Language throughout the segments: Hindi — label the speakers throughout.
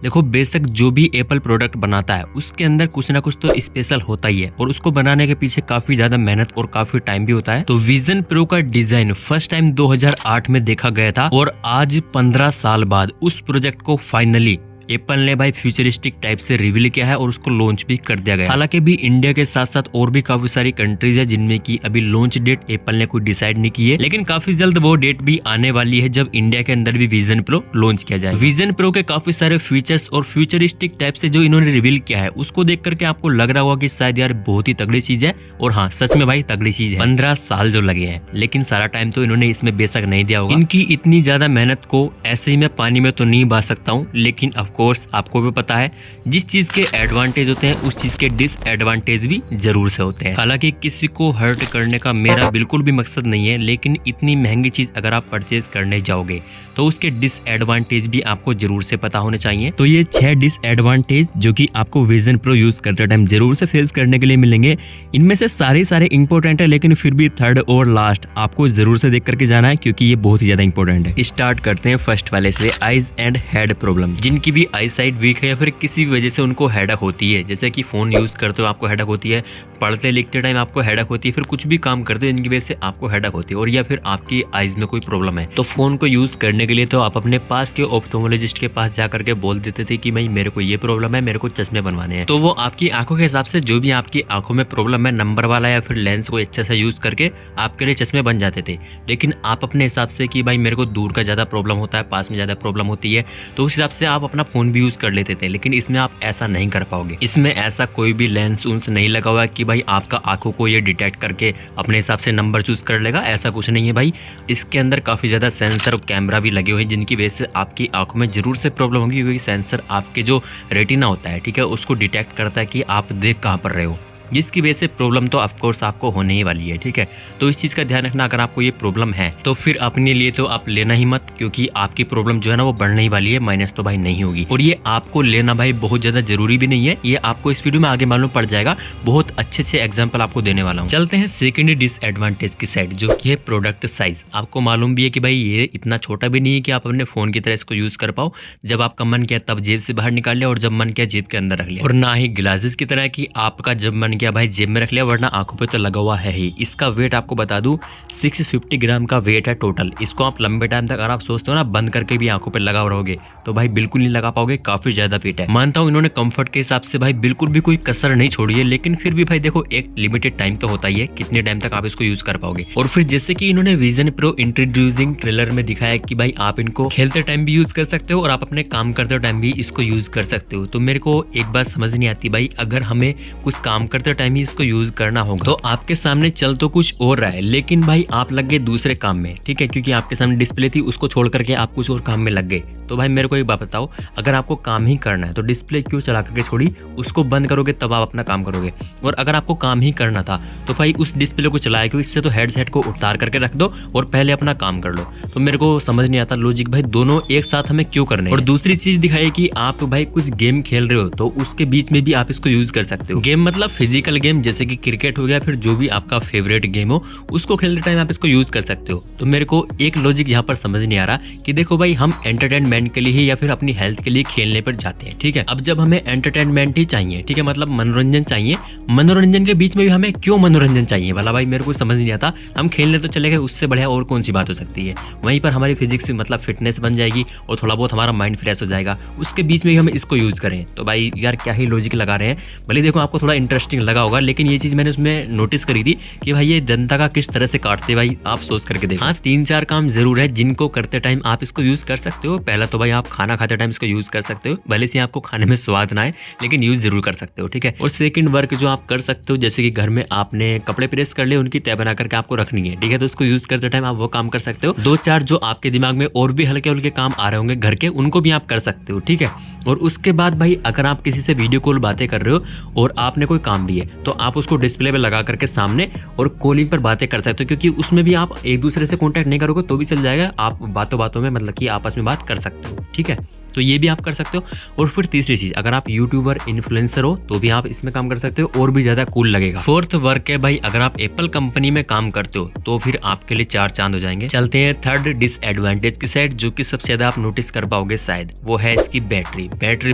Speaker 1: देखो बेशक जो भी एप्पल प्रोडक्ट बनाता है उसके अंदर कुछ ना कुछ तो स्पेशल होता ही है और उसको बनाने के पीछे काफी ज्यादा मेहनत और काफी टाइम भी होता है। तो विजन प्रो का डिजाइन फर्स्ट टाइम 2008 में देखा गया था और आज 15 साल बाद उस प्रोजेक्ट को फाइनली एप्पल ने भाई फ्यूचरिस्टिक टाइप से रिवील किया है और उसको लॉन्च भी कर दिया गया। हालांकि भी इंडिया के साथ साथ और भी काफी सारी कंट्रीज है जिनमें की अभी लॉन्च डेट एप्पल ने कोई डिसाइड नहीं की है, लेकिन काफी जल्द वो डेट भी आने वाली है जब इंडिया के अंदर भी विजन प्रो लॉन्च किया जाए। विजन प्रो के काफी सारे फीचर्स और फ्यूचरिस्टिक टाइप से जो इन्होंने रिवील किया है उसको देख करके आपको लग रहा होगा कि शायद यार बहुत ही तगड़ी चीज है, और हाँ सच में भाई तगड़ी चीज है। 15 साल जो लगे हैं, लेकिन सारा टाइम तो इन्होंने इसमें बेशक नहीं दिया होगा। इनकी इतनी ज्यादा मेहनत को ऐसे ही मैं पानी में तो नहीं बहा सकता हूँ, लेकिन ऑफकोर्स आपको भी पता है जिस चीज के एडवांटेज होते हैं उस चीज के डिसएडवांटेज भी जरूर से होते हैं। हालांकि किसी को हर्ट करने का मेरा बिल्कुल भी मकसद नहीं है, लेकिन इतनी महंगी चीज अगर आप परचेज करने जाओगे तो उसके डिसएडवांटेज भी आपको जरूर से पता होने चाहिए। तो ये 6 डिसएडवांटेज जो कि आपको विजन प्रो यूज करते टाइम जरूर से फेस करने के लिए मिलेंगे। इनमें से सारे इंपॉर्टेंट है, लेकिन फिर भी थर्ड और लास्ट आपको जरूर से देख करके जाना है क्योंकि ये बहुत ही ज्यादा इंपॉर्टेंट है। स्टार्ट करते हैं फर्स्ट वाले से, आईज एंड हेड प्रॉब्लम। जिनकी भी आई साइट वीक है या फिर किसी भी वजह से उनको हेडक होती है, जैसे कि फोन यूज करते हो आपको हेडक होती है, पढ़ते लिखते टाइम आपको हेडक होती है, फिर कुछ भी काम करते हो इनकी वजह से आपको हेडक होती है, और या फिर आपकी आईज में कोई प्रॉब्लम है, तो फोन को यूज करने के लिए तो आप अपने पास के ऑप्थोमोलॉजिस्ट के पास जाकर के बोल देते थे कि भाई मेरे को ये प्रॉब्लम है, मेरे को चश्मे बनवाने हैं। तो वो आपकी आंखों के हिसाब से जो भी आपकी आंखों में प्रॉब्लम है नंबर वाला या फिर लेंस को अच्छा सा यूज करके आपके लिए चश्मे बन जाते थे। लेकिन आप अपने हिसाब से कि भाई मेरे को दूर का ज्यादा प्रॉब्लम होता है, पास में ज्यादा प्रॉब्लम होती है, तो उस हिसाब से आप अपना फोन भी यूज कर लेते थे। लेकिन इसमें आप ऐसा नहीं कर पाओगे। इसमें ऐसा कोई भी लेंस उन्स नहीं लगा हुआ है कि भाई आपका आंखों को ये डिटेक्ट करके अपने हिसाब से नंबर चूज कर लेगा, ऐसा कुछ नहीं है भाई। इसके अंदर काफी ज्यादा सेंसर और कैमरा भी लगे हुए हैं जिनकी वजह से आपकी आंखों में जरूर से प्रॉब्लम होगी, क्योंकि सेंसर आपके जो रेटिना होता है, ठीक है, उसको डिटेक्ट करता है कि आप देख कहाँ पर रहे हो, जिसकी वजह से प्रॉब्लम तो ऑफकोर्स आपको होने ही वाली है, ठीक है। तो इस चीज़ का ध्यान रखना, अगर आपको ये प्रॉब्लम है तो फिर अपने लिए तो आप लेना ही मत, क्योंकि आपकी प्रॉब्लम जो है ना वो बढ़ने ही वाली है, माइनस तो भाई नहीं होगी। और ये आपको लेना भाई बहुत ज़्यादा जरूरी भी नहीं है, ये आपको इस वीडियो में आगे मालूम पड़ जाएगा, बहुत अच्छे से एग्जाम्पल आपको देने वाला हूँ। चलते हैं सेकेंड डिसएडवांटेज की साइड, जो कि है प्रोडक्ट साइज। आपको मालूम भी है कि भाई ये इतना छोटा भी नहीं है कि आप अपने फोन की तरह इसको यूज कर पाओ, जब आपका मन किया तब जेब से बाहर निकाल लिया और जब मन किया जेब के अंदर रख लिया, और ना ही ग्लासेस की तरह कि आपका जब मन किया भाई जेब में रख लिया, वरना आंखों पे तो लगा हुआ है ही। इसका वेट आपको बता दूं 650 ग्राम का वेट है टोटल। इसको आप लंबे टाइम तक अगर आप सोचते हो ना बंद करके भी आंखों पे लगा रहोगे तो भाई बिल्कुल नहीं लगा पाओगे, काफी ज्यादा वेट है। मानता हूं इन्होंने कंफर्ट के हिसाब से भाई बिल्कुल भी कोई कसर नहीं छोड़ी है, लेकिन फिर भी भाई देखो एक लिमिटेड टाइम तो होता ही है, कितने टाइम तक आप इसको यूज कर पाओगे। और फिर जैसे कि इन्होंने विजन प्रो इंट्रोड्यूसिंग ट्रेलर में दिखाया कि भाई आप इनको खेलते टाइम भी यूज कर सकते हो और आप अपने काम करते टाइम भी इसको यूज कर सकते हो। तो मेरे को एक बात समझ नहीं आती भाई, अगर हमें कुछ काम करते टाइम ही इसको यूज करना होगा तो आपके सामने चल तो कुछ और रहा है, लेकिन भाई आप लग गए दूसरे काम में, ठीक है, क्योंकि आपके सामने डिस्प्ले थी, उसको छोड़ करके आप कुछ और काम में लग गए। तो भाई मेरे को एक बात बताओ, अगर आपको काम ही करना है तो डिस्प्ले क्यों चला करके छोड़ी, उसको बंद करोगे तब आप अपना काम करोगे। और अगर आपको काम ही करना था तो भाई उस डिस्प्ले को चलाया क्यों, इससे तो हेडसेट को उतार करके रख दो और पहले अपना काम कर लो। तो मेरे को समझ नहीं आता लॉजिक भाई, दोनों एक साथ हमें क्यों करने। और दूसरी चीज दिखाई कि आप भाई कुछ गेम खेल रहे हो तो उसके बीच में भी आप इसको यूज कर सकते हो। गेम मतलब फिजिकल गेम, जैसे कि क्रिकेट हो गया, फिर जो भी आपका फेवरेट गेम हो उसको खेलते टाइम आप इसको यूज कर सकते हो। तो मेरे को एक लॉजिक यहाँ पर समझ नहीं आ रहा कि देखो भाई हम एंटरटेनमेंट के लिए ही या फिर अपनी हेल्थ के लिए खेलने पर जाते हैं, ठीक है। अब जब हमें एंटरटेनमेंट ही चाहिए, ठीक है, मतलब मनोरंजन चाहिए, मनोरंजन के बीच में भी हमें क्यों मनोरंजन चाहिए वाला भाई मेरे को समझ नहीं आता। हम खेलने तो चले गए, उससे बढ़िया और कौन सी बात हो सकती है। वहीं पर हमारी फिजिक्स मतलब फिटनेस बन जाएगी और थोड़ा बहुत हमारा माइंड फ्रेश हो जाएगा, उसके बीच में भी हम इसको यूज करें। तो भाई यार क्या ही लॉजिक लगा रहे हैं। भले देखो आपको थोड़ा इंटरेस्टिंग लगा होगा, लेकिन ये चीज मैंने उसमें नोटिस करी थी कि भाई ये जनता का किस तरह से काटते भाई, आप सोच करके देखो। हाँ 3-4 काम जरूर है जिनको करते टाइम आप इसको यूज कर सकते हो। पहला तो भाई आप खाना खाते टाइम इसको यूज कर सकते हो, भले से आपको खाने में स्वाद ना आए लेकिन यूज जरूर कर सकते हो, ठीक है। और सेकंड वर्क जो आप कर सकते हो, जैसे कि घर में आपने कपड़े प्रेस कर लिए, उनकी तय बना करके आपको रखनी है, ठीक है, तो उसको यूज करते टाइम आप वो काम कर सकते हो। 2-4 जो आपके दिमाग में और भी हल्के हल्के काम आ रहे होंगे घर के, उनको भी आप कर सकते हो, ठीक है। और उसके बाद भाई अगर आप किसी से वीडियो कॉल बातें कर रहे हो और आपने कोई काम भी है तो आप उसको डिस्प्ले पे लगा करके सामने और कॉलिंग पर बातें कर सकते हो, क्योंकि उसमें भी आप एक दूसरे से कांटेक्ट नहीं करोगे तो भी चल जाएगा, आप बातों बातों में मतलब कि आपस में बात कर सकते हो, ठीक है। तो ये भी आप कर सकते हो। और फिर तीसरी चीज, अगर आप यूट्यूबर इन्फ्लुएंसर हो तो भी आप इसमें काम कर सकते हो और भी ज्यादा कूल लगेगा। फोर्थ वर्क है भाई, अगर आप एप्पल कंपनी में काम करते हो तो फिर आपके लिए 4 चांद हो जाएंगे। चलते हैं थर्ड डिसएडवांटेज की साइड, जो कि सबसे ज्यादा आप नोटिस कर पाओगे शायद, वो है इसकी बैटरी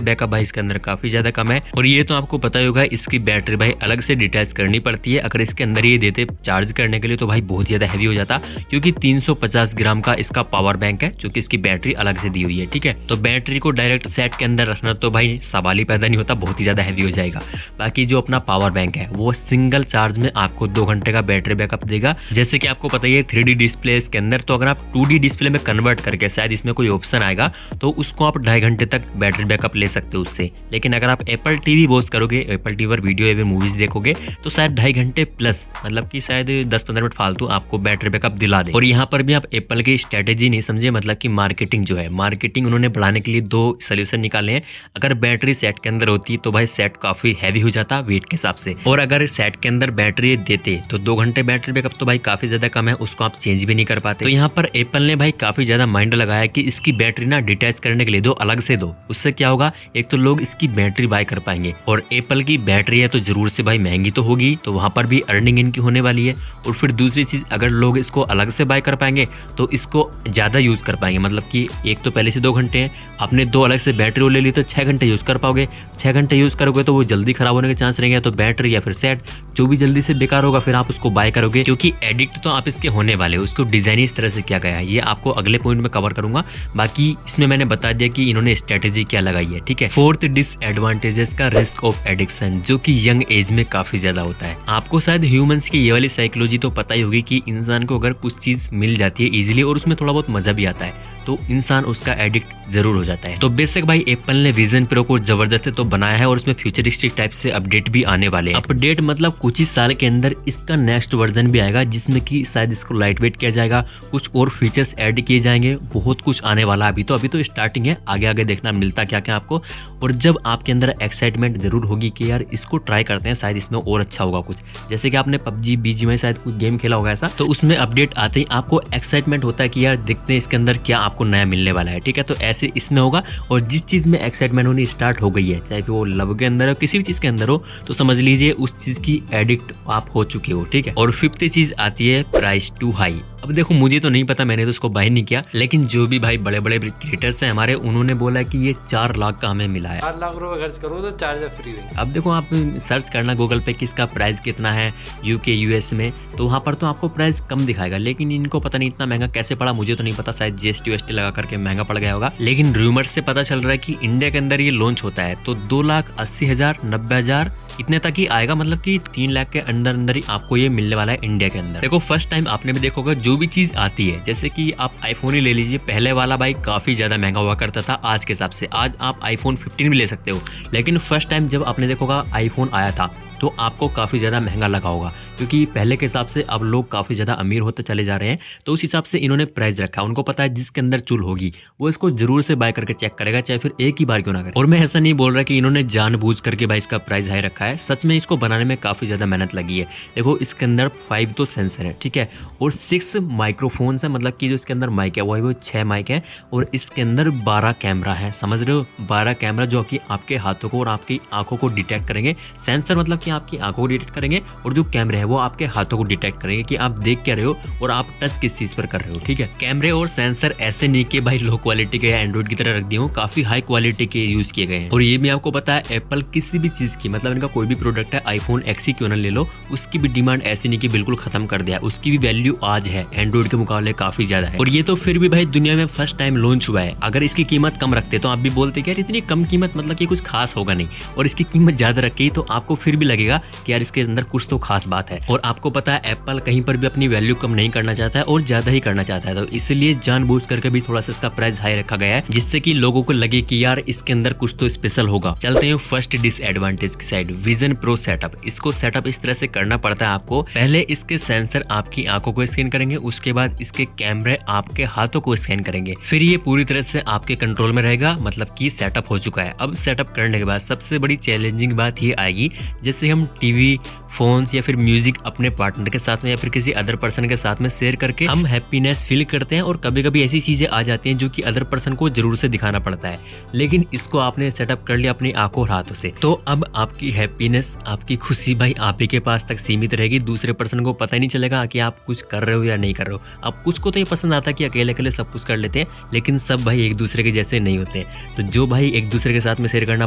Speaker 1: बैकअप भाई इसके अंदर काफी ज्यादा कम है। और ये तो आपको पता ही होगा, इसकी बैटरी भाई अलग से डिटैच करनी पड़ती है। अगर इसके अंदर ये देते चार्ज करने के लिए तो भाई बहुत ज्यादा हैवी हो जाता, क्योंकि 350 ग्राम का इसका पावर बैंक है, जो कि इसकी बैटरी अलग से दी हुई है। ठीक है, तो बैटरी को डायरेक्ट सेट के अंदर रखना तो भाई सवाल ही पैदा नहीं होता, बहुत ही ज्यादा हैवी हो जाएगा। बाकी जो अपना पावर बैंक है वो सिंगल चार्ज में आपको 2 घंटे का बैटरी बैकअप देगा। जैसे कि आपको पता ही है 3D डिस्प्ले इसके अंदर, तो अगर आप 2D डिस्प्ले में कन्वर्ट करके, शायद इसमें कोई ऑप्शन आएगा, तो उसको आप 2.5 घंटे तक बैटरी बैकअप ले सकते हो उससे। लेकिन अगर आप एप्पल टीवी वॉच करोगे, एप्पल टीवी पर वीडियो या मूवीज देखोगे, तो शायद 2.5 घंटे प्लस, मतलब कि शायद 10-15 मिनट फालतू आपको बैटरी बैकअप दिला दे। और यहाँ पर भी आप एप्पल की स्ट्रेटेजी नहीं समझे, मतलब कि मार्केटिंग जो है, मार्केटिंग उन्होंने बढ़ाने के लिए 2 सोल्यूशन निकाले हैं। अगर बैटरी सेट के अंदर होती तो भाई सेट काफी हैवी हो जाता वेट के हिसाब से, और अगर सेट के अंदर बैटरी देते तो 2 घंटे बैटरी बैकअप तो भाई काफी ज्यादा कम है, उसको आप चेंज भी नहीं कर पाते। तो यहाँ पर एप्पल ने भाई काफी ज्यादा माइंड लगाया कि इसकी बैटरी ना डिटैच करने के लिए दो, अलग से दो। उससे क्या होगा, एक तो लोग इसकी बैटरी बाय कर पाएंगे, और एप्पल की बैटरी है तो जरूर से भाई महंगी तो होगी, तो वहां पर भी अर्निंग इनकी होने वाली है। और फिर दूसरी चीज, अगर लोग इसको अलग से बाय कर पाएंगे तो इसको ज्यादा यूज कर पाएंगे, मतलब कि एक तो पहले से 2 घंटे हैं, आपने 2 अलग से बैटरी ले ली तो 6 घंटे यूज कर पाओगे। 6 घंटे यूज करोगे तो वो जल्दी खराब होने के चांस रहेंगे, तो बैटरी या फिर सेट जो भी जल्दी से बेकार होगा फिर आप उसको बाय करोगे, क्योंकि एडिक्ट तो आप इसके होने वाले हो। उसको डिजाइन इस तरह से किया गया है, ये आपको अगले पॉइंट में कवर करूंगा। बाकी इसमें मैंने बता दिया कि इन्होंने स्ट्रेटेजी क्या लगाई है। ठीक है, फोर्थ डिसएडवांटेजेस का रिस्क ऑफ एडिक्शन, जो कि यंग एज में काफी ज्यादा होता है। आपको शायद ह्यूमंस की ये वाली साइकोलॉजी तो पता ही होगी कि इंसान को अगर कुछ चीज मिल जाती है इजीली और उसमें थोड़ा बहुत मजा भी आता है तो इंसान उसका एडिक्ट जरूर हो जाता है। तो बेशक भाई एप्पल ने विजन प्रो को जबरदस्त तो बनाया है और उसमें फ्यूचरिस्टिक टाइप से अपडेट भी आने वाले हैं। अपडेट मतलब कुछ ही साल के अंदर इसका नेक्स्ट वर्जन भी आएगा, जिसमें कि शायद इसको लाइट वेट किया जाएगा, कुछ और फीचर्स ऐड किए जाएंगे, बहुत कुछ आने वाला। अभी तो स्टार्टिंग है, आगे आगे देखना मिलता क्या क्या आपको। और जब आपके अंदर एक्साइटमेंट जरूर होगी कि यार इसको ट्राई करते हैं, शायद इसमें और अच्छा होगा कुछ। जैसे कि आपने PUBG BG में शायद कुछ गेम खेला होगा ऐसा, तो उसमें अपडेट आते ही आपको एक्साइटमेंट होता है कि यार देखते हैं इसके अंदर क्या आपको नया मिलने वाला है। ठीक है, तो ऐसे इसमें होगा। और जिस चीज में एक्साइटमेंट होनी स्टार्ट हो गई है, चाहे वो लव के अंदर हो, किसी भी चीज के अंदर हो, तो समझ लीजिए उस चीज की एडिक्ट आप हो चुके हो। ठीक है, और 5th चीज आती है प्राइस टू हाई। अब देखो मुझे तो नहीं पता, मैंने तो उसको बाय नहीं किया, लेकिन जो भी भाई बड़े बड़े क्रिएटर्स हैं हमारे, उन्होंने बोला कि ये 4 लाख का हमें मिला है।
Speaker 2: 4 लाख रुपए खर्च करो तो चार्जर फ्री देंगे।
Speaker 1: अब देखो आप सर्च करना गूगल पे कि इसका प्राइस कितना है UK US में, तो वहाँ पर तो आपको प्राइस कम दिखाएगा, लेकिन इनको पता नहीं इतना महंगा कैसे पड़ा, मुझे तो नहीं पता, शायद GST WST लगा करके महंगा पड़ गया होगा। लेकिन रूमर्स से पता चल रहा है कि इंडिया के अंदर ये लॉन्च होता है तो 2,80,000 90,000 इतने तक ही आएगा, मतलब कि 3 लाख के अंदर ही आपको ये मिलने वाला है इंडिया के अंदर। देखो फर्स्ट टाइम आपने भी देखोगा जो भी चीज आती है, जैसे कि आप आईफोन ही ले लीजिए, पहले वाला भाई काफी ज्यादा महंगा हुआ करता था आज के हिसाब से। आज आप iPhone 15 भी ले सकते हो, लेकिन फर्स्ट टाइम जब आपने देखोगा iPhone आया था तो आपको काफी ज्यादा महंगा लगा होगा, क्योंकि पहले के हिसाब से अब लोग काफी ज्यादा अमीर होते चले जा रहे हैं, तो उस हिसाब से इन्होंने प्राइस रखा। उनको पता है जिसके अंदर चुल होगी वो इसको जरूर से बाय करके चेक करेगा, चाहे फिर एक ही बार क्यों ना करे। और मैं ऐसा नहीं बोल रहा कि इन्होंने जानबूझ करके भाई इसका प्राइस हाई रखा है, सच में इसको बनाने में काफी ज्यादा मेहनत लगी है। देखो इसके अंदर 5 तो सेंसर है, ठीक है, और 6 माइक्रोफोन्स है, मतलब कि जो इसके अंदर माइक है वो 6 माइक है, और इसके अंदर 12 कैमरा है, समझ रहे हो, 12 कैमरा जो कि आपके हाथों को और आपकी आंखों को डिटेक्ट करेंगे। सेंसर मतलब कि आपकी आंखों को डिटेक्ट करेंगे, और जो कैमरे है वो आपके हाथों को डिटेक्ट करेंगे कि आप देख क्या रहे हो और आप टच किस चीज पर कर रहे हो। ठीक है, कैमरे और सेंसर ऐसे नहीं कि भाई लो क्वालिटी के या एंड्रॉइड की तरह रख दिए हो, काफी हाई क्वालिटी के यूज किए गए हैं। और ये भी आपको पता है एप्पल किसी भी चीज की, मतलब इनका कोई भी प्रोडक्ट है, iPhone XE क्यों ना ले लो, उसकी भी डिमांड ऐसी नहीं कि बिल्कुल खत्म कर दिया, उसकी भी वैल्यू आज है एंड्रॉइड के मुकाबले काफी ज्यादा है। और ये तो फिर भी भाई दुनिया में फर्स्ट टाइम लॉन्च हुआ है, अगर इसकी कीमत कम रखते तो आप भी बोलते कि यार इतनी कम कीमत, मतलब कि कुछ खास होगा नहीं, और इसकी कीमत ज्यादा रखी तो आपको फिर भी लगेगा कि यार इसके अंदर कुछ तो खास बात है। और आपको पता है एप्पल कहीं पर भी अपनी वैल्यू कम नहीं करना चाहता है और ज्यादा ही करना चाहता है, तो इसलिए जानबूझ करके भी थोड़ा सा इसका प्राइस हाई रखा गया है, जिससे कि लोगों को लगे कि यार इसके अंदर कुछ तो स्पेशल होगा। चलते हैं फर्स्ट डिसएडवांटेज की साइड, विजन प्रो सेटअप। इसको सेटअप इस तरह से करना पड़ता है आपको, पहले इसके सेंसर आपकी आंखों को स्कैन करेंगे, उसके बाद इसके कैमरे आपके हाथों को स्कैन करेंगे, फिर ये पूरी तरह से आपके कंट्रोल में रहेगा, मतलब कि सेटअप हो चुका है। अब सेटअप करने के बाद सबसे बड़ी चैलेंजिंग बात ये आएगी, जैसे जिससे हम टीवी, फोन्स या फिर म्यूजिक अपने पार्टनर के साथ में या फिर किसी अदर पर्सन के साथ में शेयर करके हम हैप्पीनेस फील करते हैं। और कभी कभी ऐसी चीजें आ जाती हैं जो कि अदर पर्सन को जरूर से दिखाना पड़ता है, लेकिन इसको आपने सेटअप कर लिया अपनी आंखों और हाथों से, तो अब आपकी हैप्पीनेस, आपकी खुशी भाई आप ही के पास तक सीमित रहेगी। दूसरे पर्सन को पता ही नहीं चलेगा कि आप कुछ कर रहे हो या नहीं कर रहे हो। अब कुछ को तो ये पसंद आता है कि अकेले अकेले सब कुछ कर लेते हैं, लेकिन सब भाई एक दूसरे के जैसे नहीं होते हैं। तो जो भाई एक दूसरे के साथ में शेयर करना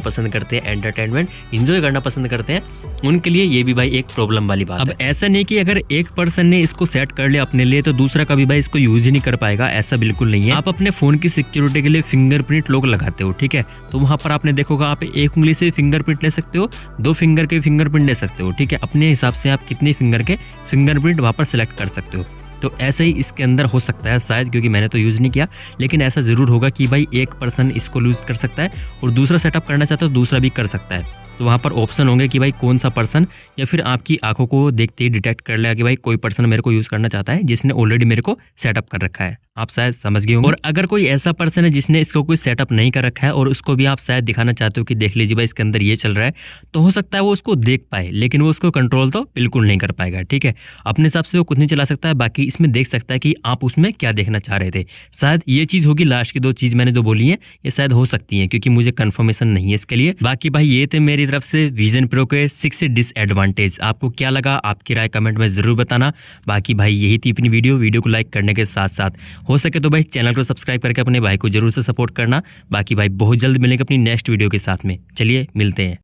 Speaker 1: पसंद करते हैं, एंटरटेनमेंट एंजॉय करना पसंद करते हैं, उनके लिए ये भी भाई एक प्रॉब्लम वाली बात है। अब ऐसा नहीं कि अगर एक पर्सन ने इसको सेट कर लिया अपने लिए तो दूसरा कभी भाई इसको यूज ही नहीं कर पाएगा, ऐसा बिल्कुल नहीं है। आप अपने फोन की सिक्योरिटी के लिए फिंगरप्रिंट लॉक लगाते हो, ठीक है, तो वहां पर आपने देखोगा आप एक उंगली से फिंगरप्रिंट ले सकते हो, 2 फिंगर के फिंगरप्रिंट ले सकते हो, ठीक है, अपने हिसाब से आप कितने फिंगर के फिंगरप्रिंट वहां पर सिलेक्ट कर सकते हो। तो ऐसा ही इसके अंदर हो सकता है शायद, क्योंकि मैंने तो यूज़ नहीं किया, लेकिन ऐसा ज़रूर होगा कि भाई एक पर्सन इसको यूज़ कर सकता है और दूसरा सेटअप करना चाहता है तो दूसरा भी कर सकता है। तो वहाँ पर ऑप्शन होंगे कि भाई कौन सा पर्सन, या फिर आपकी आंखों को देखते ही डिटेक्ट कर लेगा कि भाई कोई पर्सन मेरे को यूज़ करना चाहता है जिसने ऑलरेडी मेरे को सेटअप कर रखा है। आप शायद समझ गए होंगे। और अगर कोई ऐसा पर्सन है जिसने इसको कोई सेटअप नहीं कर रखा है और उसको भी आप शायद दिखाना चाहते हो कि देख लीजिए भाई इसके अंदर ये चल रहा है, तो हो सकता है वो उसको देख पाए, लेकिन वो उसको कंट्रोल तो बिल्कुल नहीं कर पाएगा, ठीक है। अपने हिसाब से वो कुछ नहीं चला सकता है, बाकी इसमें देख सकता है कि आप उसमें क्या देखना चाह रहे थे। शायद ये चीज़ होगी, लास्ट की 2 चीज़ मैंने जो बोली है ये शायद हो सकती है, क्योंकि मुझे कंफर्मेशन नहीं है इसके लिए। बाकी भाई ये थे मेरी तरफ से विजन प्रो के 6 डिसएडवांटेज। आपको क्या लगा, आपकी राय कमेंट में जरूर बताना। बाकी भाई यही थी अपनी वीडियो को लाइक करने के साथ साथ हो सके तो भाई चैनल को सब्सक्राइब करके अपने भाई को जरूर से सपोर्ट करना। बाकी भाई बहुत जल्द मिलेंगे अपनी नेक्स्ट वीडियो के साथ में। चलिए मिलते हैं।